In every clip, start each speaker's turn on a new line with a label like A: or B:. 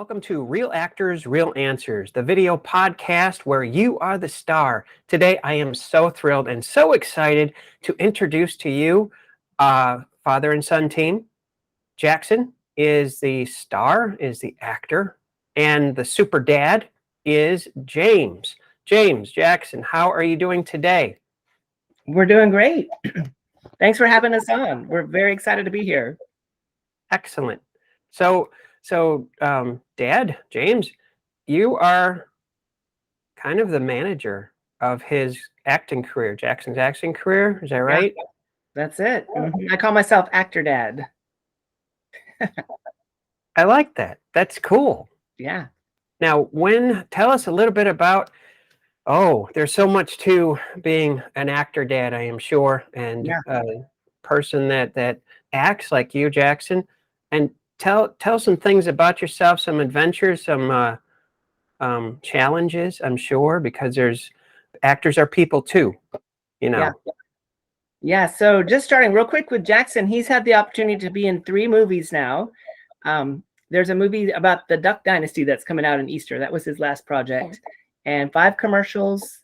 A: welcome to Real Actors, Real Answers, the video podcast where you are the star. Today, I am so thrilled and so excited to introduce to you father and son team. Jackson is the star, is the actor, and the super dad is James. James, Jackson, how are you doing today?
B: We're doing great. Thanks for having us on. We're very excited to be here.
A: Excellent. So, Dad, James, you are kind of the manager of his acting career, Jackson's acting career. Is that right?
B: Yeah, that's it. I call myself Actor Dad.
A: I like that. That's cool.
B: Yeah.
A: Now, tell us a little bit about, there's so much to being an actor dad, I am sure, and a person that acts like you, Jackson, and tell some things about yourself, some adventures, some challenges, I'm sure, because actors are people too, you know.
B: Yeah. So just starting real quick with Jackson, he's had the opportunity to be in 3 movies now. There's a movie about the Duck Dynasty that's coming out in Easter. That was his last project. And 5 commercials.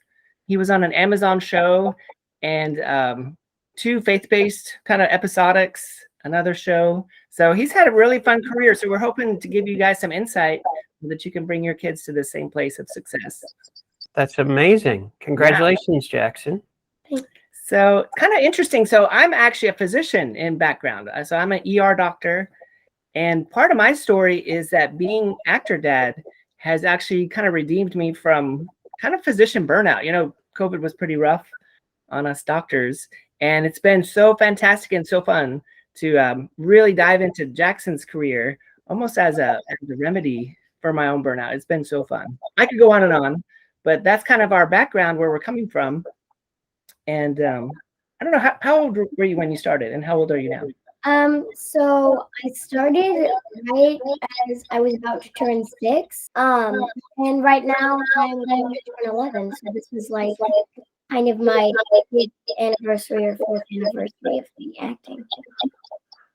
B: He was on an Amazon show and 2 faith-based kind of episodics, another show. So he's had a really fun career. So we're hoping to give you guys some insight so that you can bring your kids to the same place of success.
A: That's amazing. Congratulations, Jackson.
B: So kind of interesting. So I'm actually a physician in background. So I'm an ER doctor. And part of my story is that being actor dad has actually kind of redeemed me from kind of physician burnout. You know, COVID was pretty rough on us doctors. And it's been so fantastic and so fun to really dive into Jackson's career almost as a remedy for my own burnout. It's been so fun. I could go on, but that's kind of our background, where we're coming from. And I don't know, how old were you when you started, and how old are you now?
C: So I started right as I was about to turn 6. And right now I'm going to turn 11. So this was like kind of my 5th anniversary or 4th anniversary of being acting.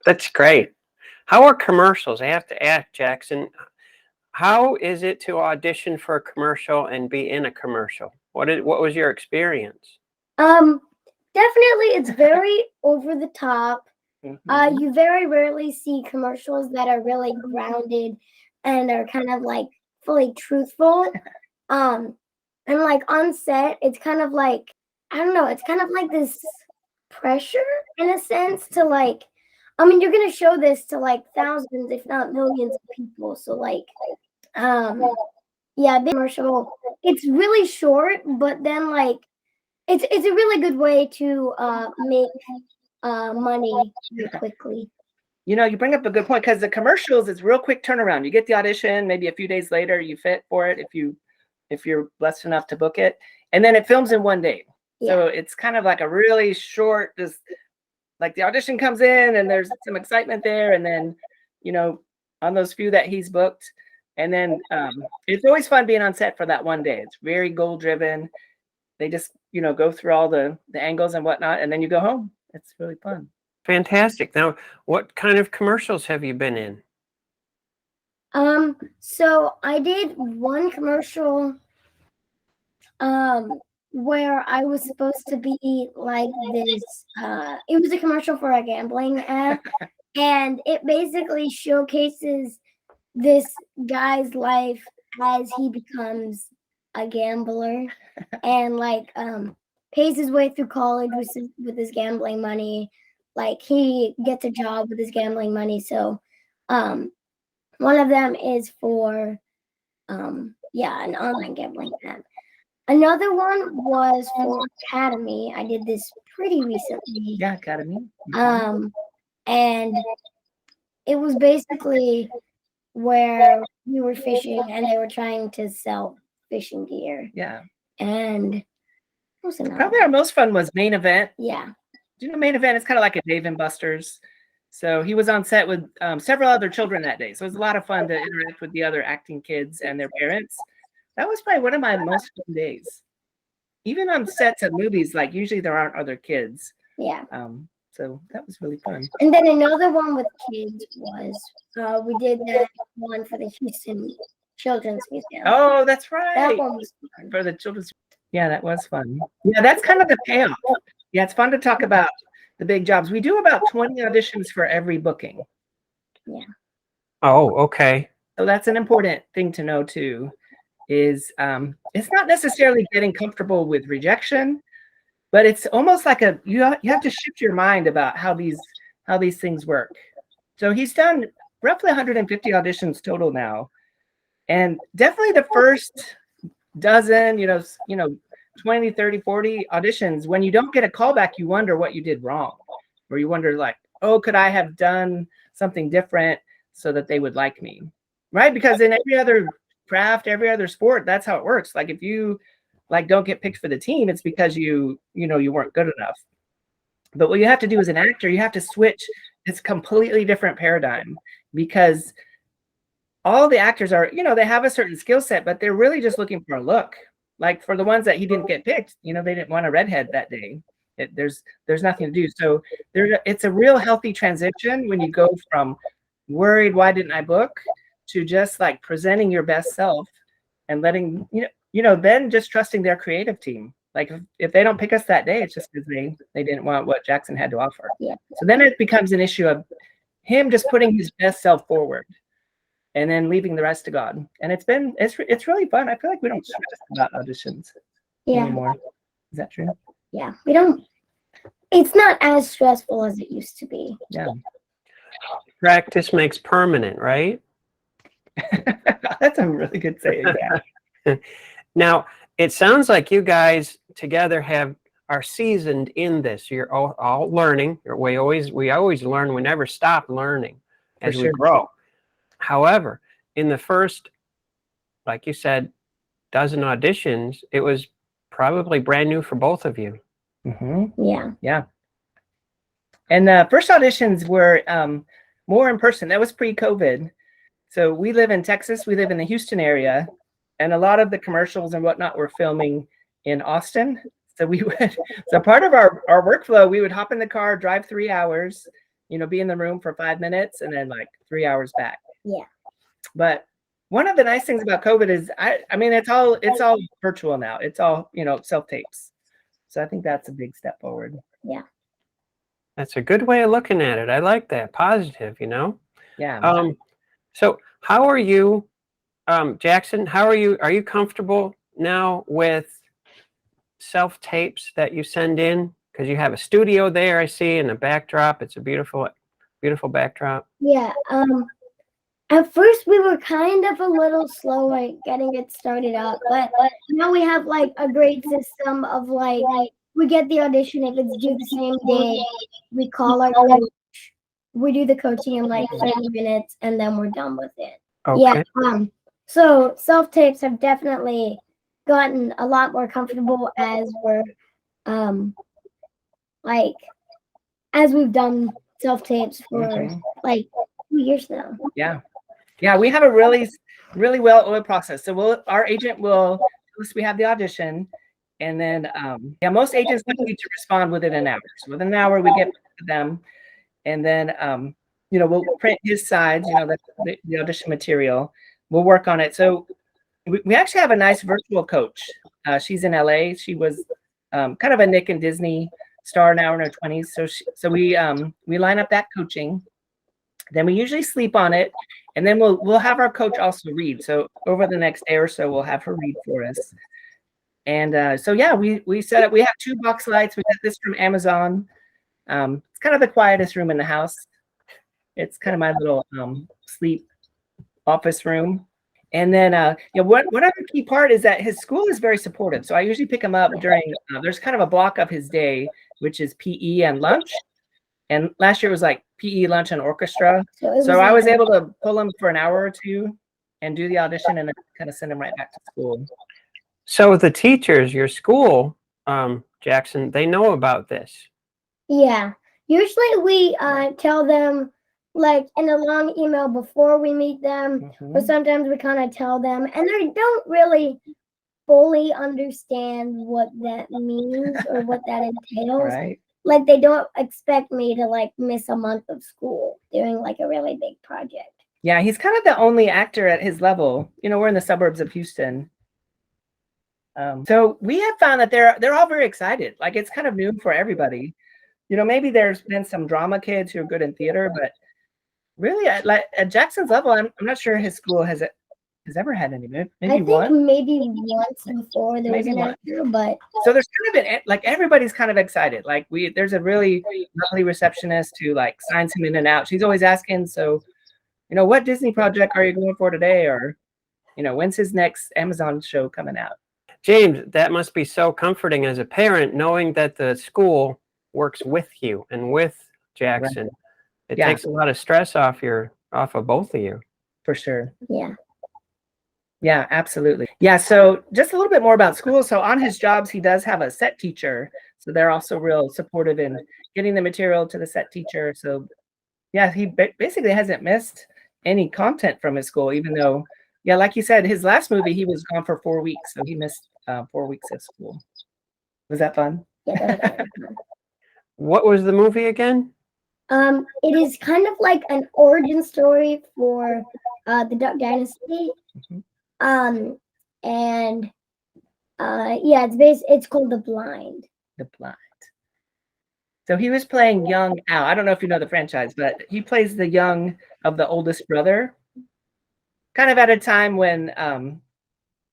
A: That's great. How are commercials? I have to ask, Jackson, how is it to audition for a commercial and be in a commercial? What was your experience?
C: Definitely it's very over the top. You very rarely see commercials that are really grounded and are kind of like fully truthful. And like on set, it's kind of like, I don't know, it's kind of like this pressure in a sense to like, I mean, you're going to show this to like thousands, if not millions of people. So like, big commercial, it's really short, but then like, it's a really good way to make money quickly.
B: You know, you bring up a good point, because the commercials is real quick turnaround. You get the audition, maybe a few days later you fit for it if you're blessed enough to book it, and then it films in one day. So it's kind of like a really short, just like the audition comes in and there's some excitement there, and then on those few that he's booked, and then it's always fun being on set for that one day. It's very goal driven. They just go through all the angles and whatnot, and then you go home. It's really fun.
A: Fantastic. Now, what kind of commercials have you been in?
C: So I did one commercial where I was supposed to be like this. It was a commercial for a gambling app, and it basically showcases this guy's life as he becomes a gambler and like pays his way through college with his gambling money. Like he gets a job with his gambling money. So one of them is for an online gambling app. Another one was for Academy. I did this pretty recently.
B: Yeah, Academy.
C: And it was basically where we were fishing and they were trying to sell fishing gear.
B: Yeah.
C: And
B: probably our most fun was Main Event.
C: Yeah.
B: Do you know Main Event? It's kind of like a Dave and Buster's. So he was on set with several other children that day. So it was a lot of fun to interact with the other acting kids and their parents. That was probably one of my most fun days. Even on sets of movies, like usually there aren't other kids.
C: Yeah.
B: So that was really fun.
C: And then another one with kids was we did that one for the Houston Children's Museum.
B: Oh, that's right.
C: That one was fun.
B: For the children's. Yeah, that was fun. Yeah, that's kind of the payoff. Yeah, it's fun to talk about the big jobs. We do about 20 auditions for every booking.
C: Yeah.
A: Oh, okay.
B: So that's an important thing to know too, is it's not necessarily getting comfortable with rejection, but it's almost like you have to shift your mind about how these things work. So he's done roughly 150 auditions total now. And definitely the first dozen, 20, 30, 40 auditions, when you don't get a callback, you wonder what you did wrong. Or you wonder like, oh, could I have done something different so that they would like me? Right? Because in every other craft, every other sport, that's how it works. Like if you don't get picked for the team, it's because you weren't good enough. But what you have to do as an actor, you have to switch this completely different paradigm, because all the actors are, they have a certain skill set, but they're really just looking for a look. Like for the ones that he didn't get picked, they didn't want a redhead that day. There's nothing to do. So it's a real healthy transition when you go from worried, why didn't I book, to just like presenting your best self and letting, then just trusting their creative team. Like if they don't pick us that day, it's just because they didn't want what Jackson had to offer.
C: Yeah. So
B: then it becomes an issue of him just putting his best self forward and then leaving the rest to God. And it's really fun. I feel like we don't stress about auditions anymore. Is that true?
C: Yeah, we don't. It's not as stressful as it used to be.
B: Yeah.
A: Practice makes permanent, right?
B: That's a really good saying. Yeah.
A: Now, it sounds like you guys together are seasoned in this. You're all learning. We always learn. We never stop learning as we grow. However, in the first, like you said, dozen auditions, it was probably brand new for both of you.
B: Mm-hmm.
C: Yeah.
B: Yeah. And the first auditions were more in person. That was pre-COVID. So we live in Texas. We live in the Houston area. And a lot of the commercials and whatnot were filming in Austin. So so part of our workflow, we would hop in the car, drive 3 hours, be in the room for 5 minutes, and then like 3 hours back.
C: Yeah.
B: But one of the nice things about COVID is, I mean, it's all virtual now. It's all, self-tapes. So I think that's a big step forward.
C: Yeah.
A: That's a good way of looking at it. I like that. Positive,
B: Yeah.
A: So how are you, Jackson, are you comfortable now with self-tapes that you send in? Because you have a studio there, I see, and a backdrop. It's a beautiful, beautiful backdrop.
C: Yeah. At first we were kind of a little slow at getting it started up, but now we have like a great system of like we get the audition if it's due the same day. We call our coach. We do the coaching in like 30 minutes, and then we're done with it.
A: Okay.
C: Yeah. So self-tapes have definitely gotten a lot more comfortable as we're as we've done self-tapes for like 2 years now.
B: Yeah, we have a really, really well-oiled process. So our agent will tell us we have the audition, and then most agents need to respond within an hour. So within an hour, we get to them, and then we'll print his sides, the audition material. We'll work on it. So we actually have a nice virtual coach. She's in LA. She was kind of a Nick and Disney star now in her 20s. So we line up that coaching. Then we usually sleep on it, and then we'll have our coach also read. So over the next day or so, we'll have her read for us. And so yeah, we set up. We have 2 box lights. We got this from Amazon. It's kind of the quietest room in the house. It's kind of my little sleep office room. And then one other key part is that his school is very supportive. So I usually pick him up during there's kind of a block of his day, which is PE and lunch. And last year it was like PE, lunch, and orchestra. So I was able to pull him for an hour or 2 and do the audition, and then kind of send him right back to school.
A: So the teachers, your school, Jackson, they know about this.
C: Yeah. Usually we tell them like in a long email before we meet them, but sometimes we kind of tell them, and they don't really fully understand what that means or what that entails.
B: Right.
C: like they don't expect me to like miss a month of school doing like a really big project.
B: Yeah, he's kind of the only actor at his level. You know, we're in the suburbs of Houston. So we have found that they're all very excited. Like it's kind of new for everybody. You know, maybe there's been some drama kids who are good in theater, but really at Jackson's level, I'm not sure his school has ever had any. Maybe
C: I think
B: one.
C: maybe once before there was
B: Maybe
C: an
B: one.
C: actor, but
B: So there's kind of been like everybody's kind of excited. Like there's a really lovely receptionist who like signs him in and out. She's always asking, so, you know, what Disney project are you going for today? Or, you know, when's his next Amazon show coming out?
A: James, that must be so comforting as a parent, knowing that the school works with you and with Jackson. Right. It takes a lot of stress off of both of you.
B: For sure.
C: Yeah.
B: Yeah, absolutely. Yeah, so just a little bit more about school. So on his jobs, he does have a set teacher. So they're also real supportive in getting the material to the set teacher. So yeah, he basically hasn't missed any content from his school, even though, yeah, like you said, his last movie, he was gone for 4 weeks. So he missed 4 weeks of school. Was that fun?
C: Yeah.
A: What was the movie again?
C: It is kind of like an origin story for the Duck Dynasty.
B: Mm-hmm.
C: Yeah, it's called The Blind.
B: The Blind. So he was playing young Al. I don't know if you know the franchise, but he plays the young of the oldest brother, kind of at a time when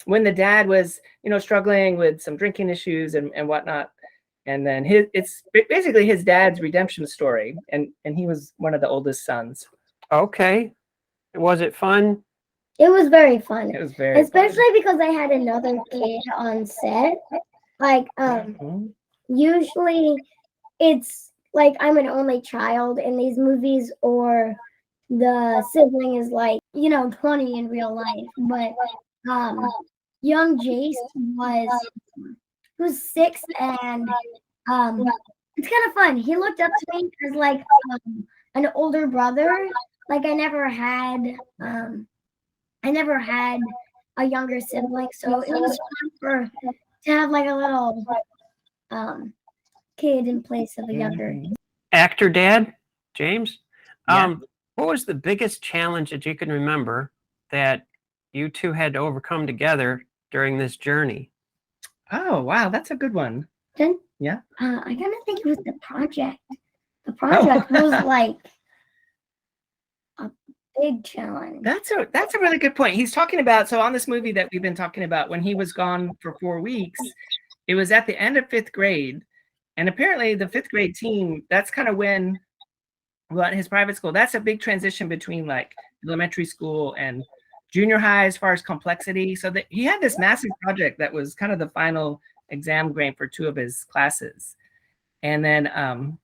B: the dad was, you know, struggling with some drinking issues and whatnot. And then it's basically his dad's redemption story. And he was one of the oldest sons.
A: Okay. Was it fun?
C: It was very fun.
B: It was very
C: especially
B: fun.
C: Because I had another kid on set. Like usually it's like I'm an only child in these movies, or the sibling is like, you know, 20 in real life. But young Jace was 6, and it's kind of fun. He looked up to me as like an older brother. Like I never had a younger sibling, so it was fun to have like a little kid in place of a younger
A: actor dad, James.
B: Yeah.
A: What was the biggest challenge that you can remember that you two had to overcome together during this journey?
B: Oh, wow, that's a good one. Yeah.
C: I kind of think it was the project. The project was like a big challenge.
B: That's a really good point. He's talking about, so on this movie that we've been talking about, when he was gone for 4 weeks, it was at the end of 5th grade. And apparently the 5th grade team, that's kind of when, well, at his private school, that's a big transition between like elementary school and junior high as far as complexity. So that he had this massive project that was kind of the final exam grade for 2 of his classes. And then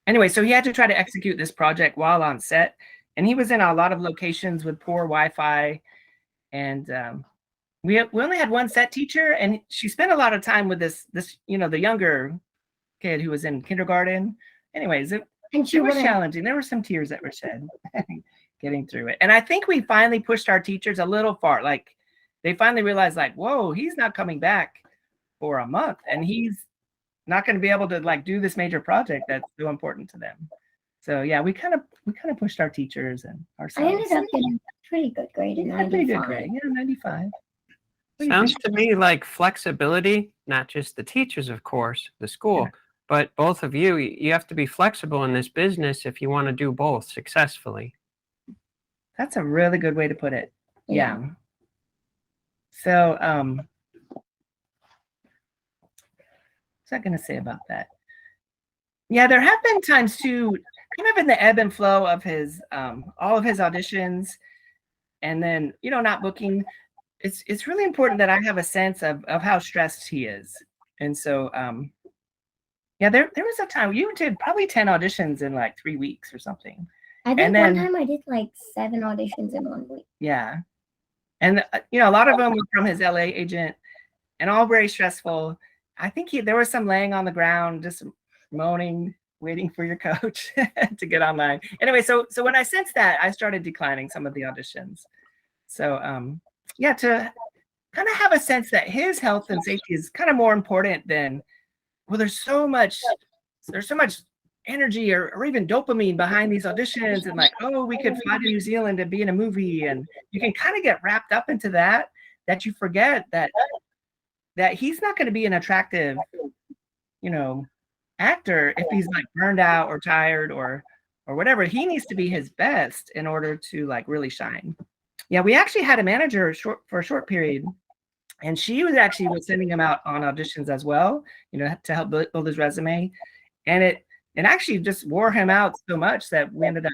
B: anyway, so he had to try to execute this project while on set. And he was in a lot of locations with poor Wi-Fi. And we only had one set teacher, and she spent a lot of time with this, you know, the younger kid who was in kindergarten. Anyways, it was challenging. There were some tears that were shed getting through it. And I think we finally pushed our teachers a little far. Like they finally realized like, whoa, he's not coming back for a month, and he's not going to be able to like do this major project that's so important to them. So yeah, we kind of pushed our teachers and ourselves.
C: I ended up getting a pretty good grade in 95.
B: Pretty good grade. Yeah, 95.
A: Sounds to me like flexibility, not just the teachers, of course, the school, but both of you. You have to be flexible in this business if you want to do both successfully.
B: That's a really good way to put it. Yeah. So, what's I going to say about that? Yeah, there have been times too, kind of in the ebb and flow of his, all of his auditions, and then, you know, not booking. It's really important that I have a sense of how stressed he is. And so, yeah, there was a time you did probably 10 auditions in like 3 weeks or something.
C: I think one time I did like 7 auditions in 1 week.
B: Yeah. And, you know, a lot of them were from his LA agent and all very stressful. I think there was some laying on the ground, just moaning, waiting for your coach to get online. Anyway, so when I sensed that, I started declining some of the auditions. So, yeah, to kind of have a sense that his health and safety is kind of more important than, well, there's so much there's so much energy or even dopamine behind these auditions, and like, oh, we could fly to New Zealand and be in a movie, and you can kind of get wrapped up into that you forget that he's not going to be an attractive, actor if he's like burned out or tired or whatever. He needs to be his best in order to like really shine. Yeah, we actually had a manager for a short period, and she was sending him out on auditions as well, to help build his resume. And it actually just wore him out so much that we ended up,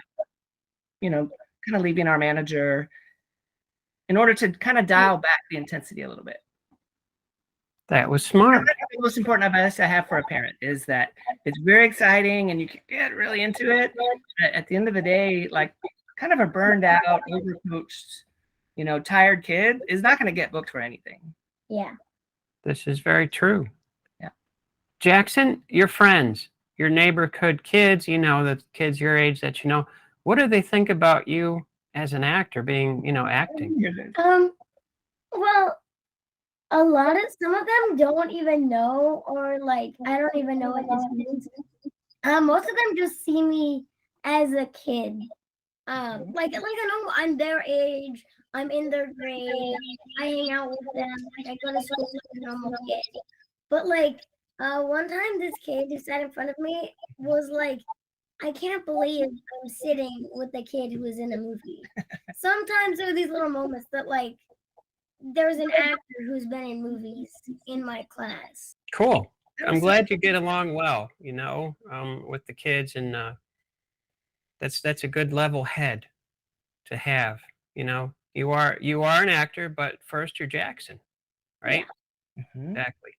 B: kind of leaving our manager in order to kind of dial back the intensity a little bit.
A: That was smart.
B: The most important advice I have for a parent is that it's very exciting and you can get really into it. But at the end of the day, like kind of a burned out, overcoached, tired kid is not going to get booked for anything.
C: Yeah.
A: This is very true.
B: Yeah.
A: Jackson, your friends, your neighborhood kids, the kids your age that what do they think about you as an actor being, acting?
C: Well, some of them don't even know, or like, I don't even know what this means. Most of them just see me as a kid. Like I know I'm their age, I'm in their grade, I hang out with them, I go to school with a normal kid. But like, one time this kid who sat in front of me was like, I can't believe I'm sitting with a kid who was in a movie. Sometimes there are these little moments that like, there's an actor who's been in movies in my class.
A: Cool. I'm glad you get along well, with the kids, and that's a good level head to have. You are an actor, but first you're Jackson, right?
B: Yeah. Mm-hmm.
A: Exactly.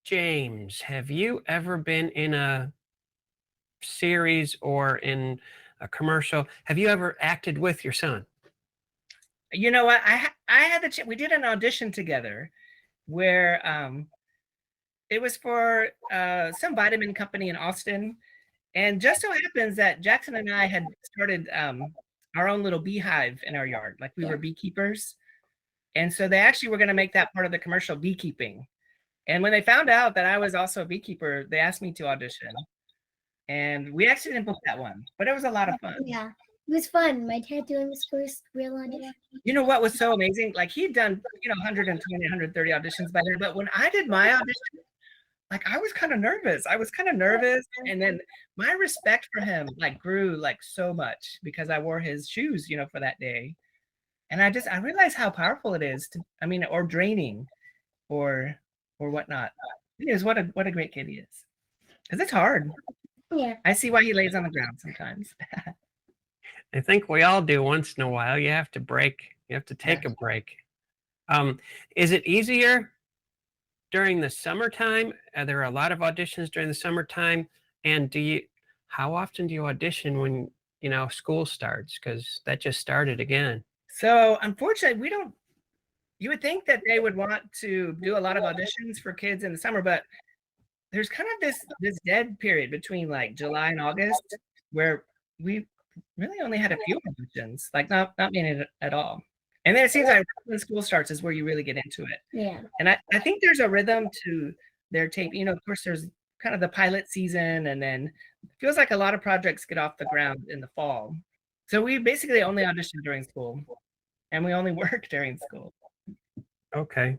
A: James, have you ever been in a series or in a commercial? Have you ever acted with your son?
B: You know what? I had we did an audition together where it was for some vitamin company in Austin, and just so happens that Jackson and I had started our own little beehive in our yard, like we were beekeepers, and so they actually were going to make that part of the commercial, beekeeping. And when they found out that I was also a beekeeper, they asked me to audition, and we actually didn't book that one, but it was a lot of fun.
C: Yeah. It was fun. My dad doing his first real audition.
B: You know what was so amazing? Like he'd done, 120, 130 auditions by then. But when I did my audition, like I was kind of nervous. And then my respect for him like grew like so much because I wore his shoes, for that day. And I realized how powerful it is or draining or whatnot. It is what a great kid he is. Because it's hard.
C: Yeah.
B: I see why he lays on the ground sometimes.
A: I think we all do once in a while. You have to break. You have to take a break. Is it easier during the summertime? Are there a lot of auditions during the summertime? And how often do you audition when, school starts? Because that just started again.
B: So unfortunately, you would think that they would want to do a lot of auditions for kids in the summer, but there's kind of this dead period between like July and August where we really only had a few auditions, like not many at all. And then it seems like when school starts is where you really get into it.
C: Yeah.
B: And I think there's a rhythm to their tape. Of course, there's kind of the pilot season, and then it feels like a lot of projects get off the ground in the fall. So we basically only audition during school, and we only work during school.
A: Okay.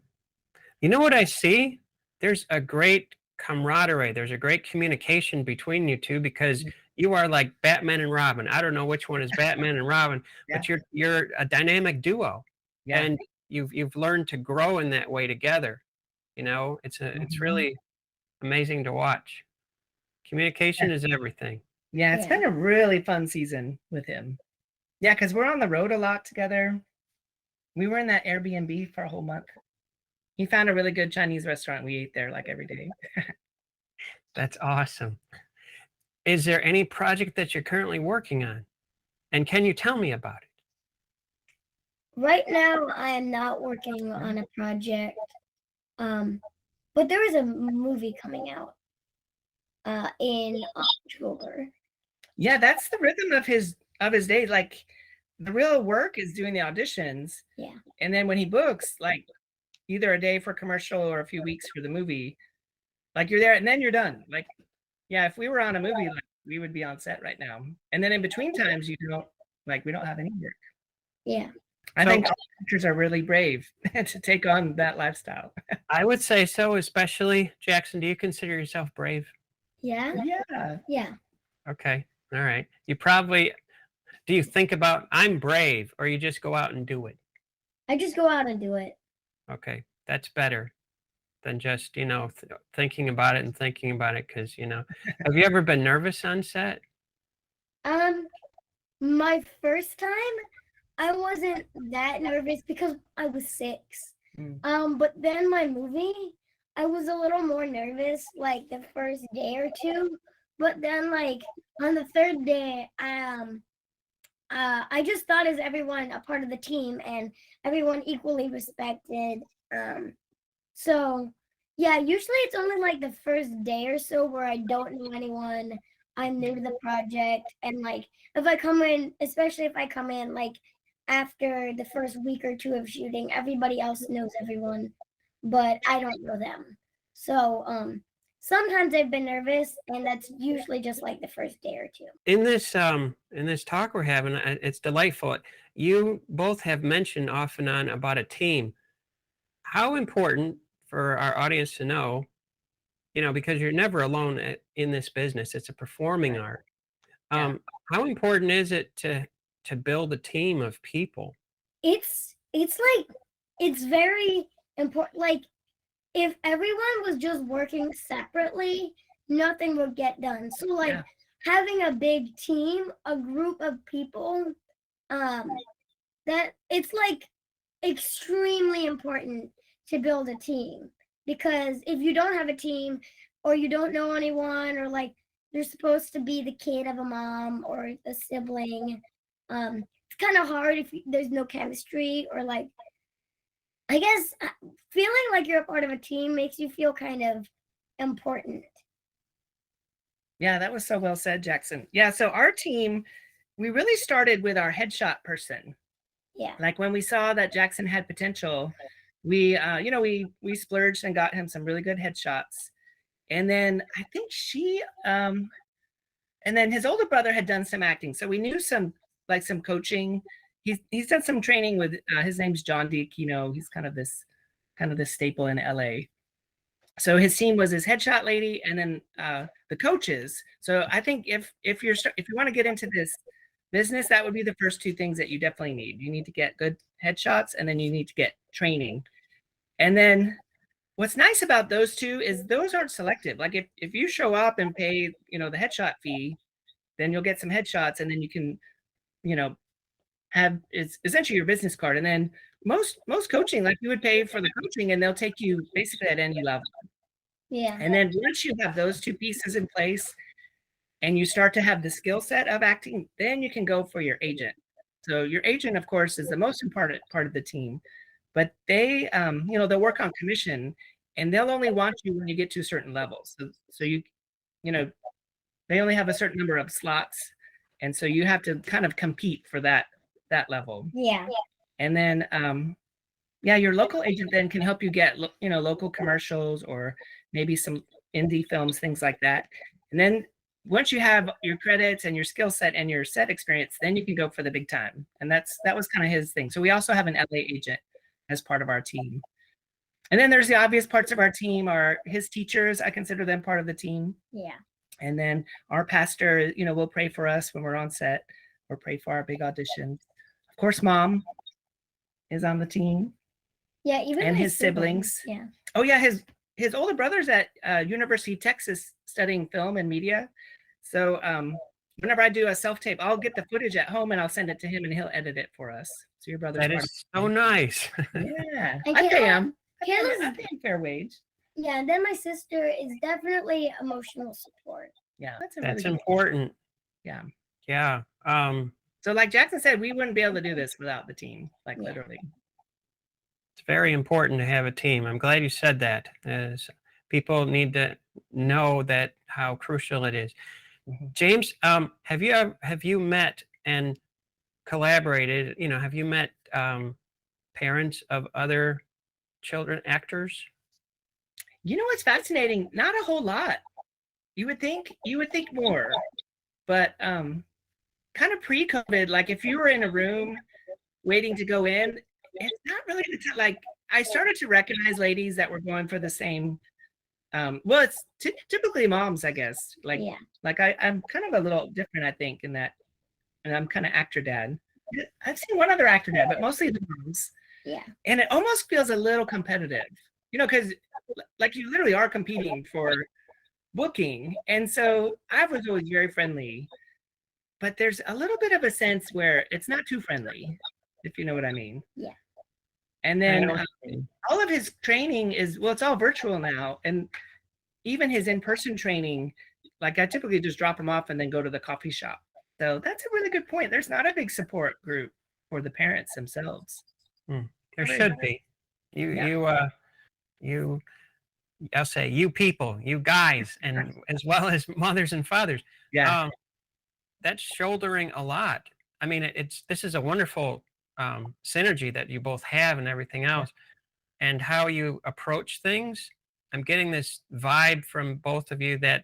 A: You know what I see? There's a great camaraderie. There's a great communication between you two because you are like Batman and Robin. I don't know which one is Batman and Robin, but you're a dynamic duo, and you've learned to grow in that way together. It's really amazing to watch. Communication is everything.
B: Yeah, it's been a really fun season with him. Yeah, because we're on the road a lot together. We were in that Airbnb for a whole month. He found a really good Chinese restaurant. We ate there like every day.
A: That's awesome. Is there any project that you're currently working on? And can you tell me about it?
C: Right now, I am not working on a project, but there is a movie coming out in October.
B: Yeah, that's the rhythm of his days. Like the real work is doing the auditions.
C: Yeah.
B: And then when he books, like either a day for commercial or a few weeks for the movie, like you're there and then you're done. Like Yeah, if we were on a movie, like, we would be on set right now. And then in between times, we don't have any work.
C: Yeah.
B: I
A: So-
B: think all actors are really brave to take on that lifestyle.
A: I would say so, especially Jackson. Do you consider yourself brave?
C: Yeah.
B: Yeah.
C: Yeah.
A: Okay. All right. Do you think about I'm brave, or you just go out and do it?
C: I just go out and do it.
A: Okay. That's better than just, thinking about it and thinking about it because, have you ever been nervous on set?
C: My first time, I wasn't that nervous because I was 6. But then my movie, I was a little more nervous like the first day or 2. But then like on the 3rd day, I just thought as everyone a part of the team and everyone equally respected. So yeah, usually it's only like the first day or so where I don't know anyone. I'm new to the project, and like if I come in, especially if I come in like after the first week or 2 of shooting, everybody else knows everyone, but I don't know them. So sometimes I've been nervous, and that's usually just like the first day or 2.
A: In this talk we're having, it's delightful. You both have mentioned off and on about a team. How important for our audience to know, because you're never alone in this business. It's a performing art.
B: Yeah.
A: How important is it to build a team of people?
C: It's very important. Like if everyone was just working separately, nothing would get done. So like having a big team, a group of people, that it's like extremely important to build a team, because if you don't have a team or you don't know anyone, or like you're supposed to be the kid of a mom or a sibling, it's kind of hard if there's no chemistry, or like I guess feeling like you're a part of a team makes you feel kind of important.
B: Yeah, that was so well said, Jackson. Yeah, so our team, we really started with our headshot person.
C: Yeah.
B: Like when we saw that Jackson had potential, we we splurged and got him some really good headshots. And then I think and then his older brother had done some acting. So we knew some coaching. He's done some training with his name's John Diakino. He's kind of this staple in LA. So his team was his headshot lady, and then the coaches. So I think if you want to get into this business, that would be the first 2 things that you definitely need. You need to get good headshots, and then you need to get training. And then what's nice about those 2 is those aren't selective. Like if you show up and pay, the headshot fee, then you'll get some headshots, and then you can, have it's essentially your business card. And then most coaching, like you would pay for the coaching, and they'll take you basically at any level.
C: Yeah.
B: And then once you have those 2 pieces in place and you start to have the skill set of acting, then you can go for your agent. So your agent, of course, is the most important part of the team, but they, they'll work on commission, and they'll only want you when you get to certain levels. So they only have a certain number of slots, and so you have to kind of compete for that level.
C: Yeah.
B: And then your local agent then can help you get local commercials, or maybe some indie films, things like that. And then once you have your credits and your skill set and your set experience, then you can go for the big time. And that was kind of his thing. So we also have an LA agent as part of our team. And then there's the obvious parts of our team are his teachers. I consider them part of the team.
C: Yeah.
B: And then our pastor, will pray for us when we're on set, or pray for our big auditions. Of course, Mom is on the team.
C: Yeah, even
B: and
C: my
B: his siblings.
C: Yeah.
B: Oh yeah, his older brother's at University of Texas studying film and media. So whenever I do a self-tape, I'll get the footage at home and I'll send it to him, and he'll edit it for us. So your brother's
A: That is so nice.
B: Yeah,
C: And
B: I pay him. I
C: Kayla's-
B: pay him fair wage.
C: Yeah, and then my sister is definitely emotional support.
B: Yeah,
A: That's important.
B: Yeah.
A: Yeah.
B: So like Jackson said, we wouldn't be able to do this without the team, like
C: Yeah.
B: literally.
A: It's very important to have a team. I'm glad you said that, as people need to know that how crucial it is.
B: Mhm.
A: James, have you met and collaborated? Have you met parents of other children actors?
B: You know what's fascinating? Not a whole lot. You would think more, but kind of pre-COVID, like if you were in a room waiting to go in, it's not really like I started to recognize ladies that were going for the same. Well, it's typically moms, I guess. Like,
C: Yeah.
B: like I'm kind of a little different, I think, in that, and I'm kind of actor dad. I've seen one other actor dad, but mostly the moms.
C: Yeah.
B: And it almost feels a little competitive, you know, because like you literally are competing for booking. And so I was always very friendly, but there's a little bit of a sense where it's not too friendly, if you know what I mean.
C: Yeah.
B: And then all of his training is, well, it's all virtual now. And even his in-person training, like I typically just drop him off and then go to the coffee shop. So that's a really good point. There's not a big support group for the parents themselves.
A: There should be. I'll say you people, you guys, and as well as mothers and fathers.
B: Yeah.
A: That's shouldering a lot. I mean, this is a wonderful synergy that you both have and everything else, and how you approach things. I'm getting this vibe from both of you that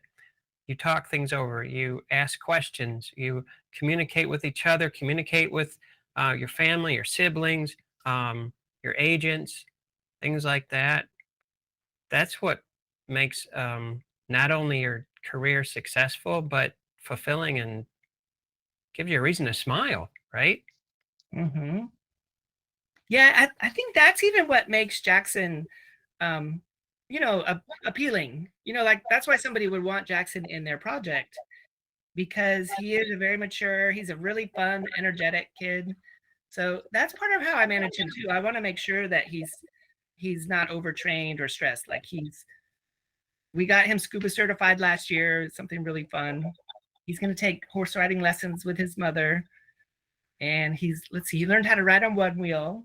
A: you talk things over, you ask questions, you communicate with each other, communicate with your family, your siblings, your agents, things like that. That's what makes not only your career successful, but fulfilling and gives you a reason to smile, right?
B: Mm-hmm. Yeah, I think that's even what makes Jackson, you know, appealing. You know, like that's why somebody would want Jackson in their project, because he is a very mature, he's a really fun, energetic kid. So that's part of how I manage him too. I want to make sure that he's not overtrained or stressed. Like we got him scuba certified last year, something really fun. He's going to take horse riding lessons with his mother. And he learned how to ride on one wheel.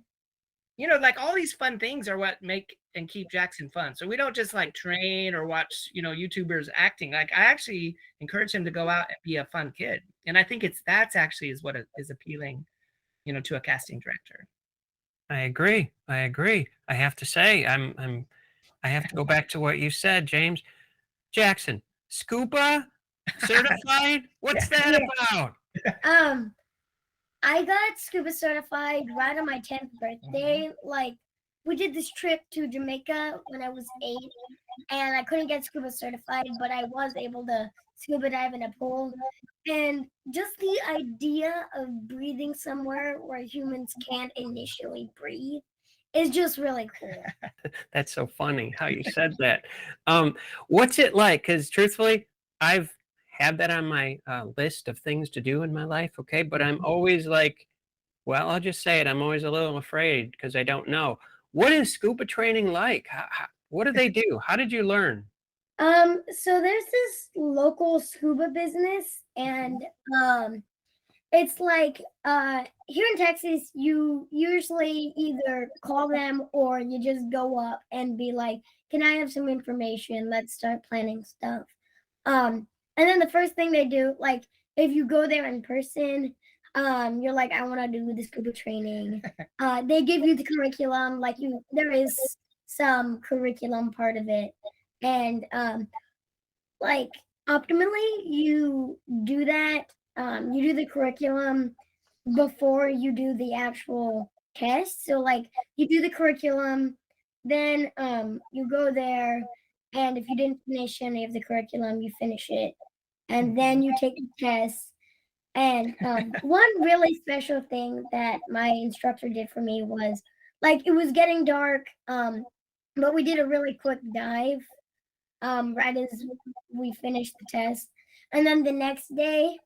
B: You know, like all these fun things are what make and keep Jackson fun. So we don't just like train or watch, you know, YouTubers acting. Like I actually encourage him to go out and be a fun kid. And I think that's actually is what is appealing, you know, to a casting director.
A: I agree. I have to say, I have to go back to what you said, James. Jackson, scuba certified? What's that about?
C: I got scuba certified right on my 10th birthday. Like, we did this trip to Jamaica when I was 8, and I couldn't get scuba certified, but I was able to scuba dive in a pool. And just the idea of breathing somewhere where humans can't initially breathe is just really cool.
A: That's so funny how you said that. What's it like? Because truthfully, I've had that on my list of things to do in my life. Okay. But I'm always like, well, I'll just say it. I'm always a little afraid because I don't know. What is scuba training like? What do they do? How did you learn?
C: So there's this local scuba business, and it's like here in Texas, you usually either call them or you just go up and be like, "Can I have some information? Let's start planning stuff." And then the first thing they do, like if you go there in person, you're like, "I want to do the scuba training." They give you the curriculum, like there is some curriculum part of it, and like optimally you do that. You do the curriculum before you do the actual test. So like you do the curriculum, then you go there, and if you didn't finish any of the curriculum, you finish it, and then you take the test. And one really special thing that my instructor did for me was, like, it was getting dark, but we did a really quick dive right as we finished the test. And then the next day,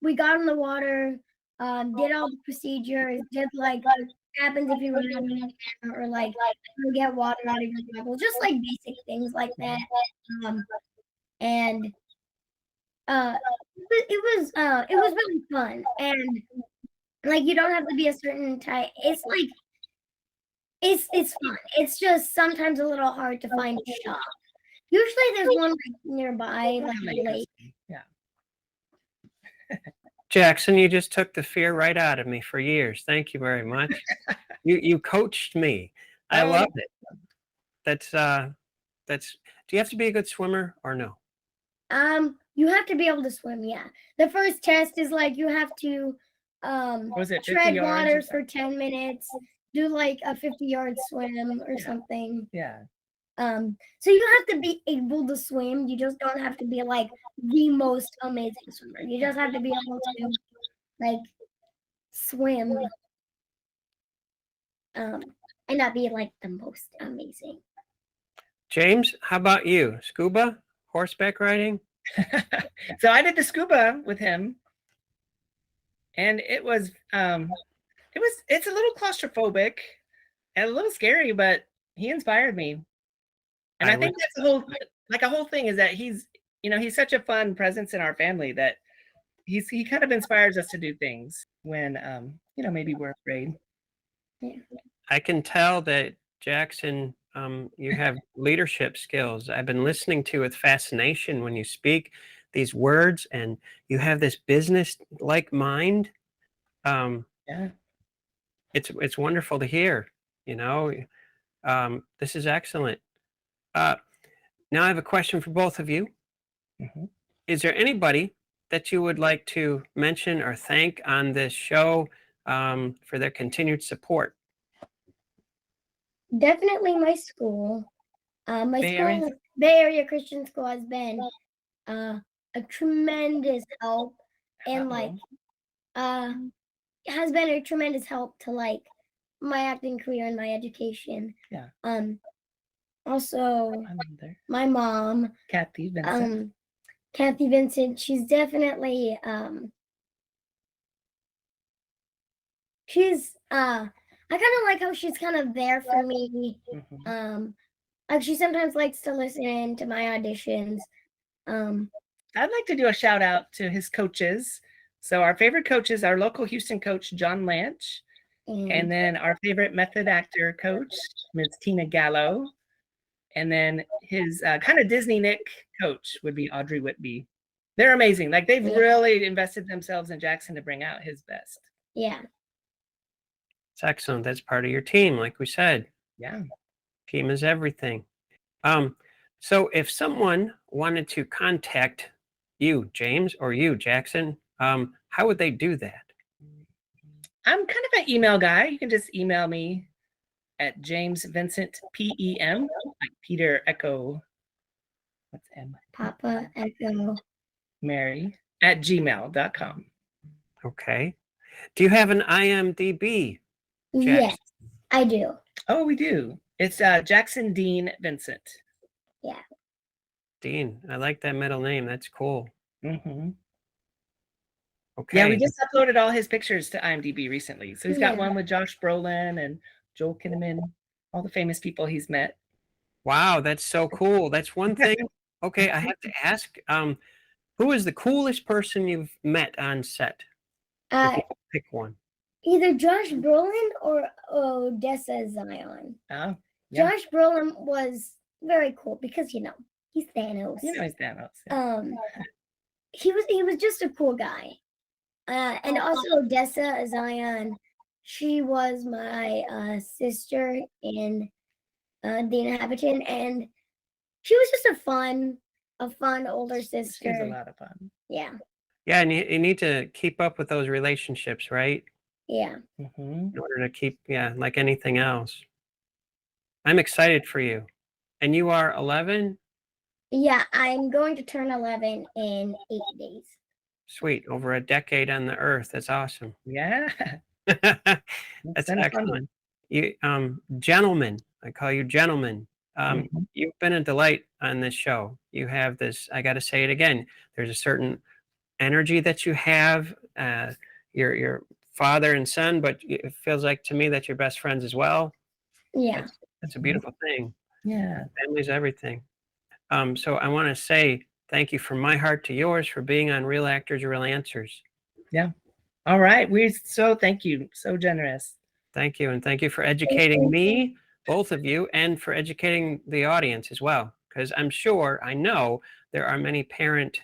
C: we got in the water, did all the procedures, did like what happens if you run out of water, or like you get water out of your bottle, just like basic things like that. And it was really fun, and like you don't have to be a certain type. It's like it's fun. It's just sometimes a little hard to find a shop. Usually there's one like nearby, like a lake.
B: Yeah.
A: Jackson, you just took the fear right out of me for years. Thank you very much. You coached me. I loved it. That's do you have to be a good swimmer or no?
C: You have to be able to swim. Yeah. The first test is like you have to
B: Was it 50
C: tread
B: yards or
C: water
B: something?
C: for 10 minutes, do like a 50-yard swim or something.
B: Yeah.
C: So you have to be able to swim. You just don't have to be like the most amazing swimmer. You just have to be able to like swim. And not be like the most amazing.
A: James, how about you? Scuba, horseback riding?
B: So I did the scuba with him, and it's a little claustrophobic and a little scary, but he inspired me. And I think that's a whole thing is that he's such a fun presence in our family that he kind of inspires us to do things when maybe we're afraid.
C: Yeah.
A: I can tell that Jackson, you have leadership skills. I've been listening to with fascination when you speak these words, and you have this business-like mind.
B: Yeah.
A: It's wonderful to hear. This is excellent. Now I have a question for both of you.
B: Mhm.
A: Is there anybody that you would like to mention or thank on this show for their continued support?
C: Definitely my school. My
B: Bay
C: school,
B: Area?
C: Bay Area Christian School, has been a tremendous help, and like has been a tremendous help to like my acting career and my education.
B: Yeah.
C: Also my mom,
B: Kathy Vincent.
C: Kathy Vincent, she's definitely she's I kind of like how she's kind of there for me. Like she sometimes likes to listen in to my auditions.
B: I'd like to do a shout out to his coaches. So our favorite coaches, our local Houston coach, John Lanch, and then our favorite method actor coach, Ms. Tina Gallo, and then his kind of Disney Nick coach would be Audrey Whitby. They're amazing. Like they've really invested themselves in Jackson to bring out his best.
C: Yeah.
A: It's excellent. That's part of your team, like we said.
B: Yeah.
A: Team is everything. So if someone wanted to contact you, James, or you, Jackson, how would they do that?
B: I'm kind of an email guy. You can just email me at James Vincent PEM, like Peter Echo. What's M?
C: Papa Echo
B: Mary at gmail.com.
A: Okay. Do you have an IMDb?
C: Yes, I do.
B: Oh, we do. It's Jackson Dean Vincent.
C: Yeah.
A: Dean, I like that middle name. That's cool.
B: Mm-hmm.
A: Okay.
B: Yeah, we just uploaded all his pictures to IMDb recently. So he's got one with Josh Brolin and Joel Kinnaman, all the famous people he's met.
A: Wow, that's so cool. That's one thing. Okay, I have to ask, who is the coolest person you've met on set? Pick one.
C: Either Josh Brolin or Odessa Zion.
B: Oh,
C: yeah. Josh Brolin was very cool because he's Thanos.
B: He's Thanos. Yeah.
C: He was just a cool guy. And also Odessa Zion, she was my sister in The Inhabitant, and she was just a fun older sister.
B: She's a lot of fun.
C: Yeah.
A: Yeah, and you need to keep up with those relationships, right?
C: Yeah.
A: In order to keep, like anything else. I'm excited for you. And you are 11?
C: Yeah, I'm going to turn 11 in 8 days.
A: Sweet. Over a decade on the earth. That's awesome.
B: Yeah.
A: That's excellent. You, gentlemen, I call you gentlemen. You've been a delight on this show. You have this, I got to say it again, there's a certain energy that you have. Your father and son, but it feels like to me that you're best friends as well.
C: Yeah.
A: That's a beautiful thing.
B: Yeah.
A: Family's everything. So I want to say thank you from my heart to yours for being on Real Actors, Real Answers.
B: Yeah. All right. Thank you. So generous.
A: Thank you. And thank you for educating me, both of you, and for educating the audience as well. Because I know there are many parent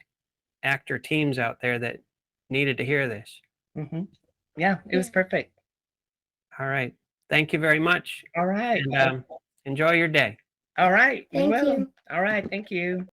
A: actor teams out there that needed to hear this.
B: Yeah, it was perfect.
A: All right. Thank you very much.
B: All right.
A: And enjoy your day.
B: All right.
C: Thank you.
B: All right. Thank you.